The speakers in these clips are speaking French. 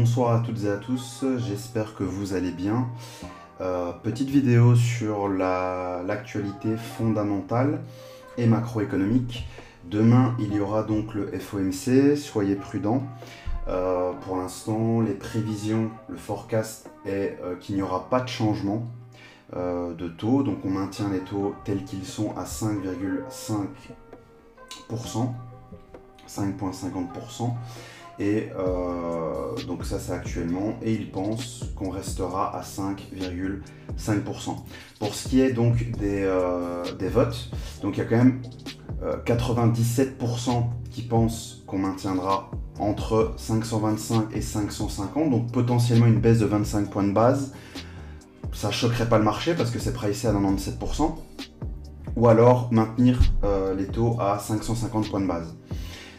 Bonsoir à toutes et à tous, j'espère que vous allez bien. Petite vidéo sur l'actualité fondamentale et macroéconomique. Demain, il y aura donc le FOMC, soyez prudents. Pour l'instant, les prévisions, le forecast est qu'il n'y aura pas de changement de taux. Donc on maintient les taux tels qu'ils sont à 5,5%, 5,50%. Et donc ça c'est actuellement, et il pense qu'on restera à 5,5%. Pour ce qui est donc des votes, donc il y a quand même 97% qui pensent qu'on maintiendra entre 525 et 550, donc potentiellement une baisse de 25 points de base. Ça choquerait pas le marché parce que c'est pricé à 97%, ou alors maintenir les taux à 550 points de base.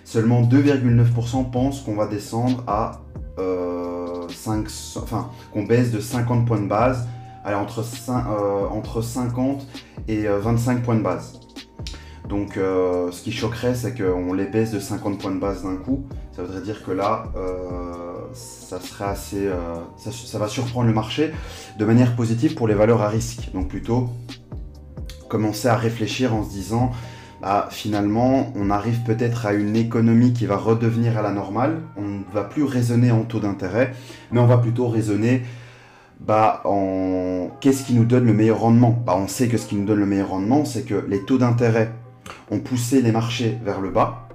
Seulement 2,9% pensent qu'on va descendre à qu'on baisse de 50 points de base, entre 50 et 25 points de base. Donc ce qui choquerait, c'est qu'on les baisse de 50 points de base d'un coup. Ça voudrait dire que là, ça serait assez, ça va surprendre le marché de manière positive pour les valeurs à risque. Donc plutôt commencer à réfléchir en se disant, finalement, on arrive peut-être à une économie qui va redevenir à la normale. On ne va plus raisonner en taux d'intérêt, mais on va plutôt raisonner en qu'est-ce qui nous donne le meilleur rendement. On sait que ce qui nous donne le meilleur rendement, c'est que les taux d'intérêt ont poussé les marchés vers le bas.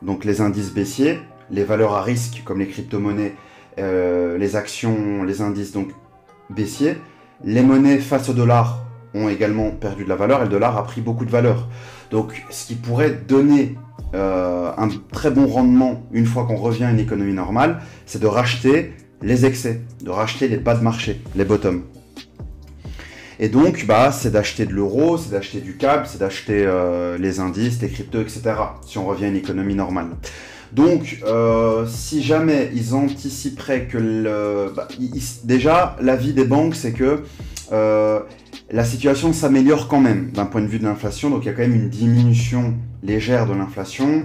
Donc les indices baissiers, les valeurs à risque comme les crypto-monnaies, les actions, les indices donc baissiers, les monnaies face au dollar ont également perdu de la valeur et le dollar a pris beaucoup de valeur. Donc ce qui pourrait donner un très bon rendement une fois qu'on revient à une économie normale, c'est de racheter les excès, de racheter les bas de marché, les bottoms. Et donc c'est d'acheter de l'euro, c'est d'acheter du CAC, c'est d'acheter les indices, les cryptos, etc. si on revient à une économie normale. Donc, si jamais ils anticiperaient que déjà, l'avis des banques, c'est que la situation s'améliore quand même d'un point de vue de l'inflation. Donc, il y a quand même une diminution légère de l'inflation.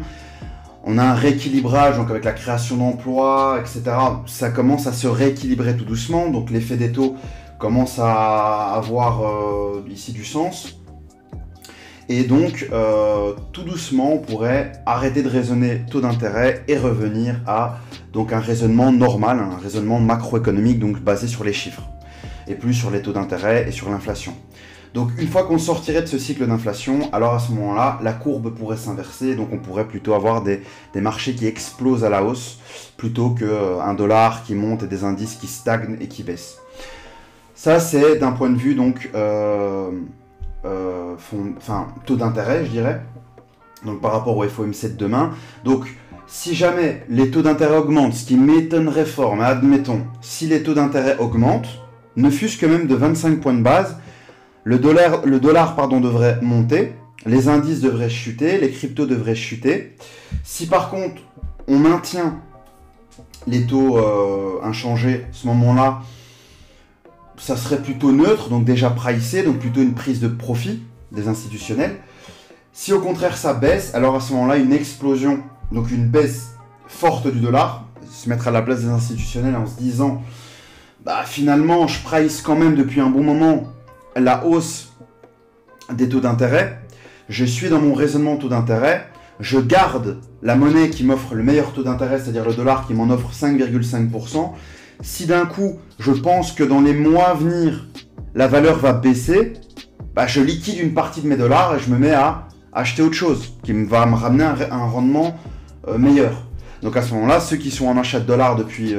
On a un rééquilibrage, donc avec la création d'emplois, etc. Ça commence à se rééquilibrer tout doucement. Donc, l'effet des taux commence à avoir ici du sens. Et donc, tout doucement, on pourrait arrêter de raisonner taux d'intérêt et revenir à donc, un raisonnement normal, un raisonnement macroéconomique, donc basé sur les chiffres, et plus sur les taux d'intérêt et sur l'inflation. Donc, une fois qu'on sortirait de ce cycle d'inflation, alors à ce moment-là, la courbe pourrait s'inverser, donc on pourrait plutôt avoir des marchés qui explosent à la hausse, plutôt qu'un dollar qui monte et des indices qui stagnent et qui baissent. Ça, c'est d'un point de vue, donc... taux d'intérêt, je dirais, donc par rapport au FOMC de demain. Donc, si jamais les taux d'intérêt augmentent, ce qui m'étonnerait fort, mais admettons, si les taux d'intérêt augmentent, ne fût-ce que même de 25 points de base, le dollar devrait monter, les indices devraient chuter, les cryptos devraient chuter. Si par contre, on maintient les taux inchangés, à ce moment-là, ça serait plutôt neutre, donc déjà pricé, donc plutôt une prise de profit des institutionnels. Si au contraire ça baisse, alors à ce moment-là, une explosion, donc une baisse forte du dollar, se mettre à la place des institutionnels en se disant, finalement, je price quand même depuis un bon moment la hausse des taux d'intérêt, je suis dans mon raisonnement taux d'intérêt, je garde la monnaie qui m'offre le meilleur taux d'intérêt, c'est-à-dire le dollar qui m'en offre 5,5%, si d'un coup, je pense que dans les mois à venir, la valeur va baisser, je liquide une partie de mes dollars et je me mets à acheter autre chose qui va me ramener un rendement meilleur. Donc à ce moment-là, ceux qui sont en achat de dollars depuis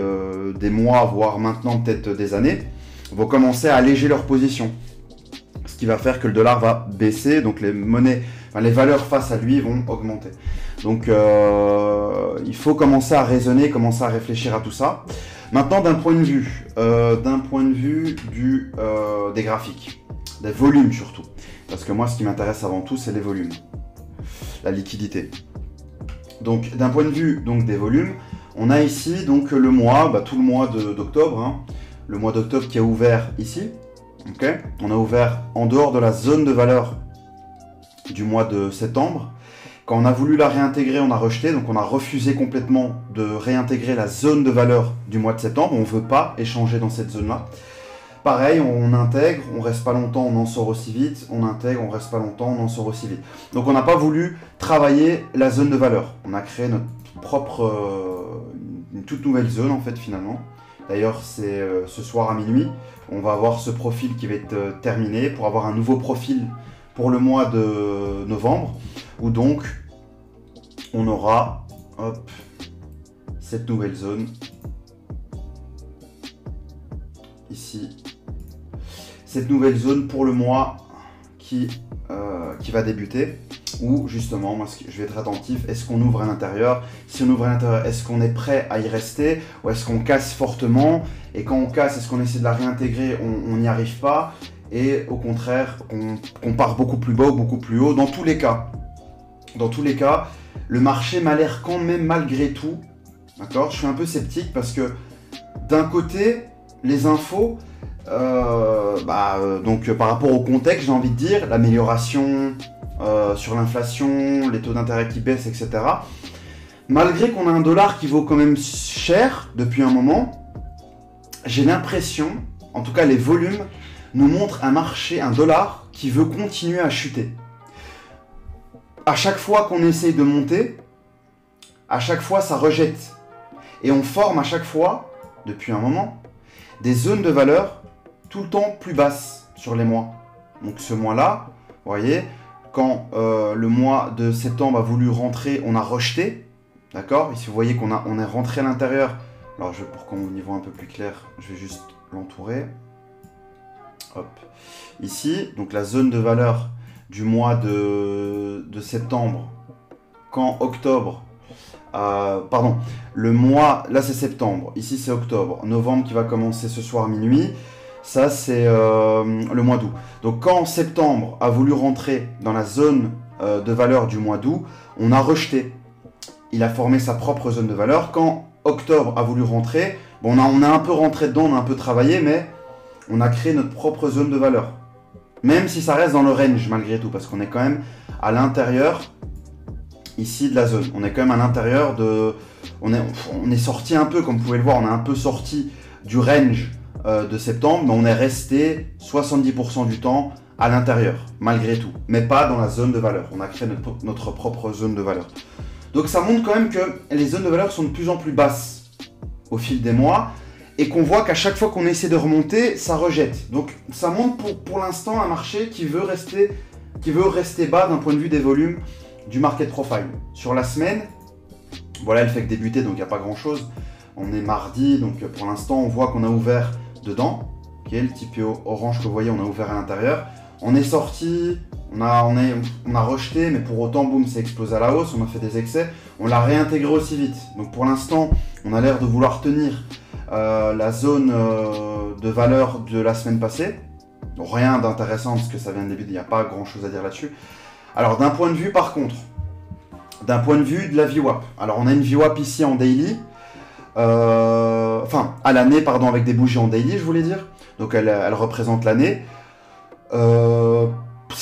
des mois, voire maintenant peut-être des années, vont commencer à alléger leur position. Ce qui va faire que le dollar va baisser, donc les monnaies, les valeurs face à lui vont augmenter. Donc il faut commencer à raisonner, commencer à réfléchir à tout ça. Maintenant, d'un point de vue des graphiques, des volumes surtout, parce que moi, ce qui m'intéresse avant tout, c'est les volumes, la liquidité. Donc, d'un point de vue des volumes, on a ici donc le mois, tout le mois d'octobre, le mois d'octobre qui a ouvert ici. Okay, on a ouvert en dehors de la zone de valeur du mois de septembre, Quand on a voulu la réintégrer, on a rejeté, donc on a refusé complètement de réintégrer la zone de valeur du mois de septembre. On ne veut pas échanger dans cette zone-là. Pareil, on intègre, on reste pas longtemps, on en sort aussi vite. On intègre, on reste pas longtemps, on en sort aussi vite. Donc on n'a pas voulu travailler la zone de valeur. On a créé notre propre, une toute nouvelle zone en fait finalement. D'ailleurs, c'est ce soir à minuit. On va avoir ce profil qui va être terminé pour avoir un nouveau profil pour le mois de novembre, où donc on aura hop, cette nouvelle zone ici, cette nouvelle zone pour le mois qui va débuter, où justement moi, je vais être attentif. Est-ce qu'on ouvre à l'intérieur? Si on ouvre à l'intérieur, est-ce qu'on est prêt à y rester, ou est-ce qu'on casse fortement? Et quand on casse, est-ce qu'on essaie de la réintégrer? On n'y arrive pas. Et au contraire, on part beaucoup plus bas ou beaucoup plus haut. Dans tous les cas, le marché m'a l'air quand même malgré tout, d'accord? Je suis un peu sceptique parce que d'un côté, les infos, donc par rapport au contexte, j'ai envie de dire, l'amélioration sur l'inflation, les taux d'intérêt qui baissent, etc. Malgré qu'on a un dollar qui vaut quand même cher depuis un moment, j'ai l'impression, en tout cas les volumes, nous montre un marché, un dollar qui veut continuer à chuter. À chaque fois qu'on essaye de monter, à chaque fois ça rejette. Et on forme à chaque fois, depuis un moment, des zones de valeur tout le temps plus basses sur les mois. Donc ce mois-là, vous voyez, quand le mois de septembre a voulu rentrer, on a rejeté. D'accord? Ici vous voyez on est rentré à l'intérieur. Alors pour qu'on y voit un peu plus clair, je vais juste l'entourer. Hop. Ici, donc la zone de valeur du mois de septembre, quand octobre, le mois, là c'est septembre, ici c'est octobre, novembre qui va commencer ce soir à minuit, ça c'est le mois d'août. Donc quand septembre a voulu rentrer dans la zone de valeur du mois d'août, on a rejeté. Il a formé sa propre zone de valeur. Quand octobre a voulu rentrer, bon, on a un peu rentré dedans, on a un peu travaillé, mais on a créé notre propre zone de valeur. Même si ça reste dans le range malgré tout, parce qu'on est quand même à l'intérieur ici de la zone. On est quand même à l'intérieur de... On est sorti un peu, comme vous pouvez le voir, on est un peu sorti du range de septembre, mais on est resté 70% du temps à l'intérieur, malgré tout. Mais pas dans la zone de valeur. On a créé notre propre zone de valeur. Donc ça montre quand même que les zones de valeur sont de plus en plus basses au fil des mois. Et qu'on voit qu'à chaque fois qu'on essaie de remonter, ça rejette. Donc ça montre pour l'instant un marché qui veut rester bas d'un point de vue des volumes du market profile. Sur la semaine, voilà, elle fait que débuter, donc il n'y a pas grand chose. On est mardi, donc pour l'instant on voit qu'on a ouvert dedans. Okay, le TPO orange que vous voyez, on a ouvert à l'intérieur. On est sorti, on a rejeté, mais pour autant, boum, c'est explosé à la hausse, on a fait des excès. On l'a réintégré aussi vite. Donc pour l'instant, on a l'air de vouloir tenir la zone de valeur de la semaine passée. Donc, rien d'intéressant parce que ça vient de débuter, il n'y a pas grand chose à dire là-dessus. Alors d'un point de vue par contre, d'un point de vue de la VWAP. Alors on a une VWAP ici en daily, enfin à l'année pardon, avec des bougies en daily je voulais dire. Donc elle représente l'année. Ce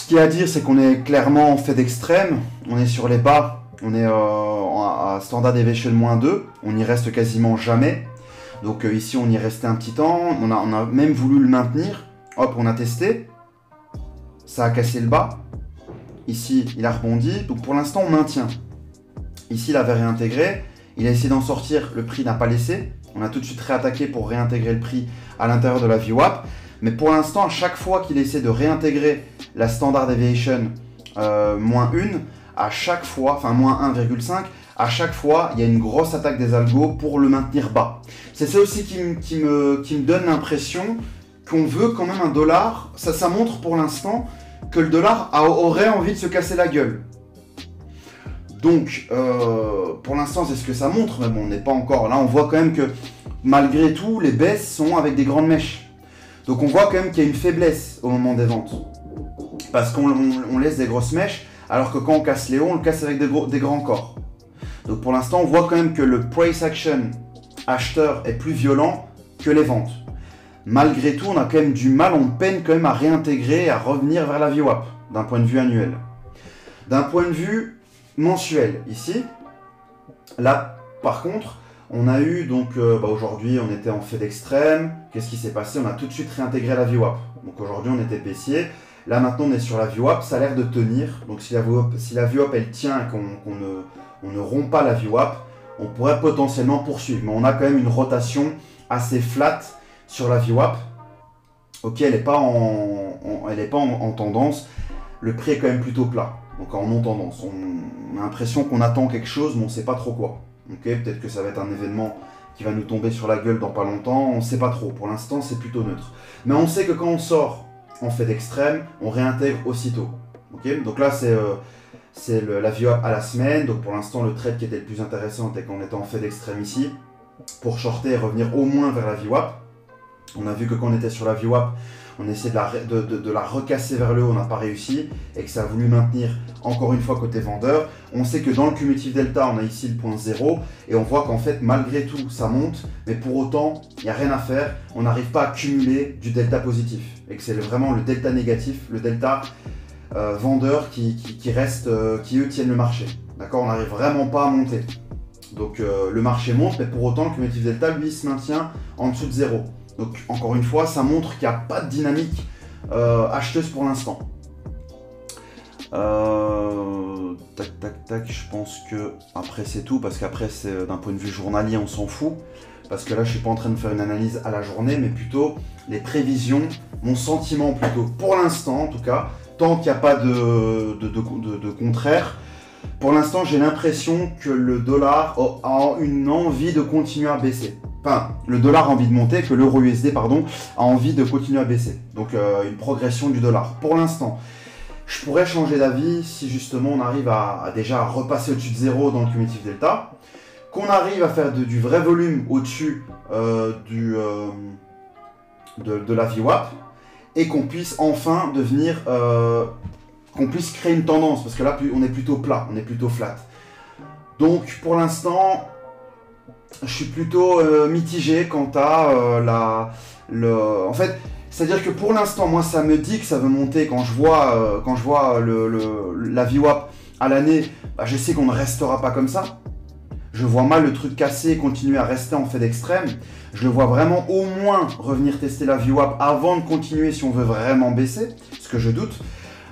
qu'il y a à dire c'est qu'on est clairement en fait d'extrême. On est sur les bas, on est à standard deviation -2, on n'y reste quasiment jamais. Donc ici on y restait un petit temps, on a même voulu le maintenir, hop on a testé, ça a cassé le bas, ici il a rebondi, donc pour l'instant on maintient. Ici il avait réintégré, il a essayé d'en sortir, le prix n'a pas laissé, on a tout de suite réattaqué pour réintégrer le prix à l'intérieur de la VWAP, mais pour l'instant à chaque fois qu'il essaie de réintégrer la standard deviation -1, à chaque fois, enfin -1,5, à chaque fois, il y a une grosse attaque des algos pour le maintenir bas. C'est ça aussi qui me donne l'impression qu'on veut quand même un dollar. Ça montre pour l'instant que le dollar aurait envie de se casser la gueule. Donc, pour l'instant, c'est ce que ça montre, mais bon, on n'est pas encore... Là, on voit quand même que, malgré tout, les baisses sont avec des grandes mèches. Donc, on voit quand même qu'il y a une faiblesse au moment des ventes. Parce qu'on laisse des grosses mèches, alors que quand on casse les hauts, on le casse avec des grands corps. Donc pour l'instant, on voit quand même que le price action acheteur est plus violent que les ventes. Malgré tout, on a quand même du mal, on peine quand même à réintégrer, à revenir vers la VWAP, d'un point de vue annuel. D'un point de vue mensuel ici. Là, par contre, on a eu donc, aujourd'hui, on était en fait d'extrême. Qu'est-ce qui s'est passé? On a tout de suite réintégré la VWAP. Donc aujourd'hui, on était baissier. Là, maintenant, on est sur la VWAP. Ça a l'air de tenir. Donc si la VWAP elle tient et qu'on ne rompt pas la VWAP, on pourrait potentiellement poursuivre. Mais on a quand même une rotation assez flat sur la VWAP. Ok, elle n'est pas en tendance. Le prix est quand même plutôt plat. Donc en non-tendance. On a l'impression qu'on attend quelque chose, mais on ne sait pas trop quoi. Ok, peut-être que ça va être un événement qui va nous tomber sur la gueule dans pas longtemps. On ne sait pas trop. Pour l'instant, c'est plutôt neutre. Mais on sait que quand on sort en fait d'extrême, on réintègre aussitôt. Ok, donc là, c'est la VWAP à la semaine. Donc pour l'instant, le trade qui était le plus intéressant était qu'on était en fait d'extrême ici. Pour shorter et revenir au moins vers la VWAP. On a vu que quand on était sur la VWAP, on essaie de la recasser vers le haut, on n'a pas réussi, et que ça a voulu maintenir encore une fois côté vendeur. On sait que dans le cumulatif delta, on a ici le point 0, et on voit qu'en fait, malgré tout, ça monte, mais pour autant, il n'y a rien à faire, on n'arrive pas à cumuler du delta positif, et que c'est vraiment le delta négatif, le delta vendeur qui eux tiennent le marché. D'accord, on n'arrive vraiment pas à monter. Donc le marché monte, mais pour autant, le cumulatif delta, lui, se maintient en dessous de 0. Donc encore une fois, ça montre qu'il n'y a pas de dynamique acheteuse pour l'instant. Tac, tac, tac, je pense que après c'est tout, parce qu'après c'est d'un point de vue journalier, on s'en fout. Parce que là, je suis pas en train de faire une analyse à la journée, mais plutôt les prévisions, mon sentiment plutôt, pour l'instant en tout cas, tant qu'il n'y a pas de contraire. Pour l'instant, j'ai l'impression que le dollar a une envie de continuer à baisser. Enfin, le dollar a envie de monter, que l'euro USD, pardon, a envie de continuer à baisser. Donc, une progression du dollar. Pour l'instant, je pourrais changer d'avis si justement on arrive à déjà repasser au-dessus de 0 dans le cumulatif delta, qu'on arrive à faire du vrai volume au-dessus de la VWAP, et qu'on puisse enfin devenir... qu'on puisse créer une tendance, parce que là, on est plutôt plat, on est plutôt flat. Donc, pour l'instant... je suis plutôt mitigé quant à en fait, c'est-à-dire que pour l'instant, moi, ça me dit que ça veut monter quand je vois, la VWAP à l'année. Bah, je sais qu'on ne restera pas comme ça. Je vois mal le truc casser et continuer à rester en fait d'extrême. Je le vois vraiment au moins revenir tester la VWAP avant de continuer si on veut vraiment baisser, ce que je doute.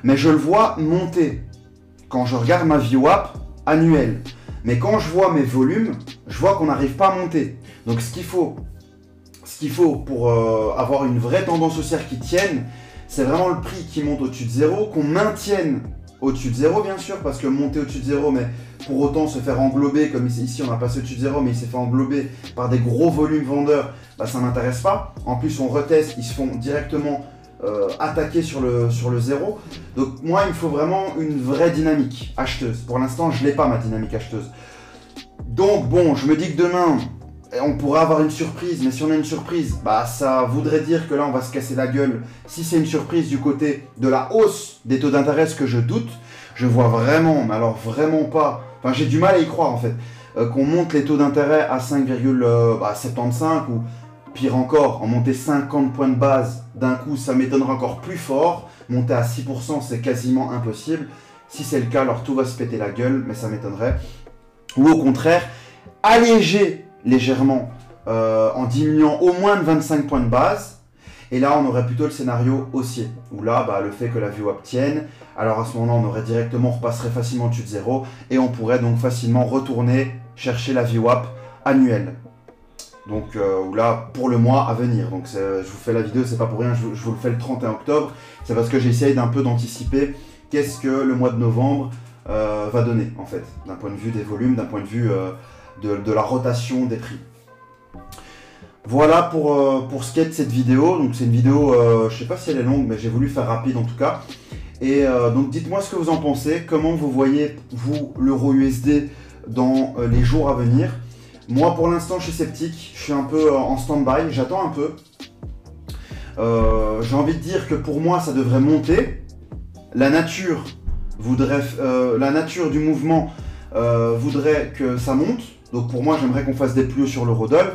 Mais je le vois monter quand je regarde ma VWAP annuelle. Mais quand je vois mes volumes, je vois qu'on n'arrive pas à monter. Donc ce qu'il faut pour avoir une vraie tendance haussière qui tienne, c'est vraiment le prix qui monte au-dessus de 0, qu'on maintienne au-dessus de 0 bien sûr, parce que monter au-dessus de 0, mais pour autant se faire englober, comme ici on a passé au-dessus de 0, mais il s'est fait englober par des gros volumes vendeurs, bah, ça ne m'intéresse pas. En plus on reteste, ils se font directement attaquer sur le 0. Donc moi il me faut vraiment une vraie dynamique acheteuse. Pour l'instant je l'ai pas ma dynamique acheteuse. Donc bon, je me dis que demain on pourrait avoir une surprise, mais si on a une surprise, bah ça voudrait dire que là on va se casser la gueule. Si c'est une surprise du côté de la hausse des taux d'intérêt, ce que je doute, je vois vraiment, mais alors vraiment pas, enfin j'ai du mal à y croire en fait, qu'on monte les taux d'intérêt à 5,75 ou pire encore, en monter 50 points de base d'un coup, ça m'étonnerait encore plus fort. Monter à 6%, c'est quasiment impossible. Si c'est le cas, alors tout va se péter la gueule, mais ça m'étonnerait. Ou au contraire, alléger légèrement en diminuant au moins de 25 points de base. Et là, on aurait plutôt le scénario haussier. Où là, bah, le fait que la VWAP tienne, alors à ce moment-là, on aurait directement, on repasserait facilement au-dessus de 0. Et on pourrait donc facilement retourner chercher la VWAP annuelle. Donc là, pour le mois à venir. Donc je vous fais la vidéo, c'est pas pour rien, je vous le fais le 31 octobre. C'est parce que j'essaye d'un peu d'anticiper qu'est-ce que le mois de novembre va donner, en fait. D'un point de vue des volumes, d'un point de vue de la rotation des prix. Voilà pour ce qui est de cette vidéo. Donc c'est une vidéo, je sais pas si elle est longue, mais j'ai voulu faire rapide en tout cas. Et donc dites-moi ce que vous en pensez. Comment vous voyez, vous, l'euro USD dans les jours à venir. Moi, pour l'instant, je suis sceptique. Je suis un peu en stand-by. J'attends un peu. J'ai envie de dire que pour moi, ça devrait monter. La nature du mouvement voudrait que ça monte. Donc pour moi, j'aimerais qu'on fasse des plus hauts sur l'eurodoll.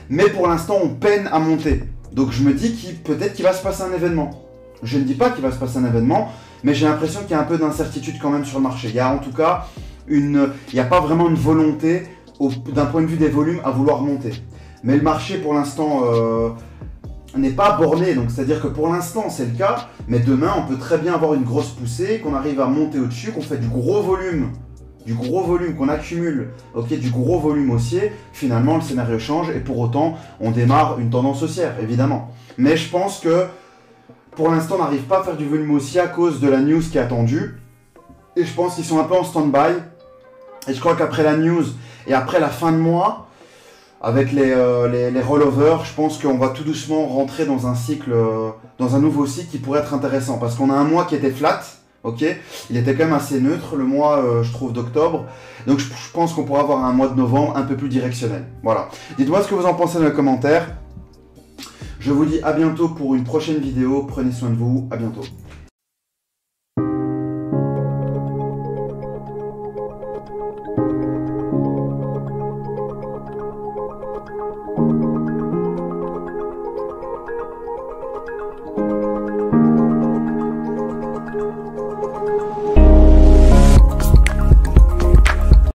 Mais pour l'instant, on peine à monter. Donc je me dis peut-être qu'il va se passer un événement. Je ne dis pas qu'il va se passer un événement, mais j'ai l'impression qu'il y a un peu d'incertitude quand même sur le marché. Il y a en tout cas il n'y a pas vraiment une volonté d'un point de vue des volumes à vouloir monter. Mais le marché pour l'instant n'est pas borné, donc c'est-à-dire que pour l'instant c'est le cas, mais demain on peut très bien avoir une grosse poussée, qu'on arrive à monter au-dessus, qu'on fait du gros volume qu'on accumule, ok, du gros volume haussier, finalement le scénario change et pour autant on démarre une tendance haussière, évidemment. Mais je pense que pour l'instant on n'arrive pas à faire du volume haussier à cause de la news qui est attendue, et je pense qu'ils sont un peu en stand-by, et je crois qu'après la news et après la fin de mois, avec les rollovers, je pense qu'on va tout doucement rentrer dans un cycle, dans un nouveau cycle qui pourrait être intéressant. Parce qu'on a un mois qui était flat, ok, il était quand même assez neutre, le mois, je trouve, d'octobre. Donc je pense qu'on pourra avoir un mois de novembre un peu plus directionnel. Voilà. Dites-moi ce que vous en pensez dans les commentaires. Je vous dis à bientôt pour une prochaine vidéo. Prenez soin de vous. À bientôt.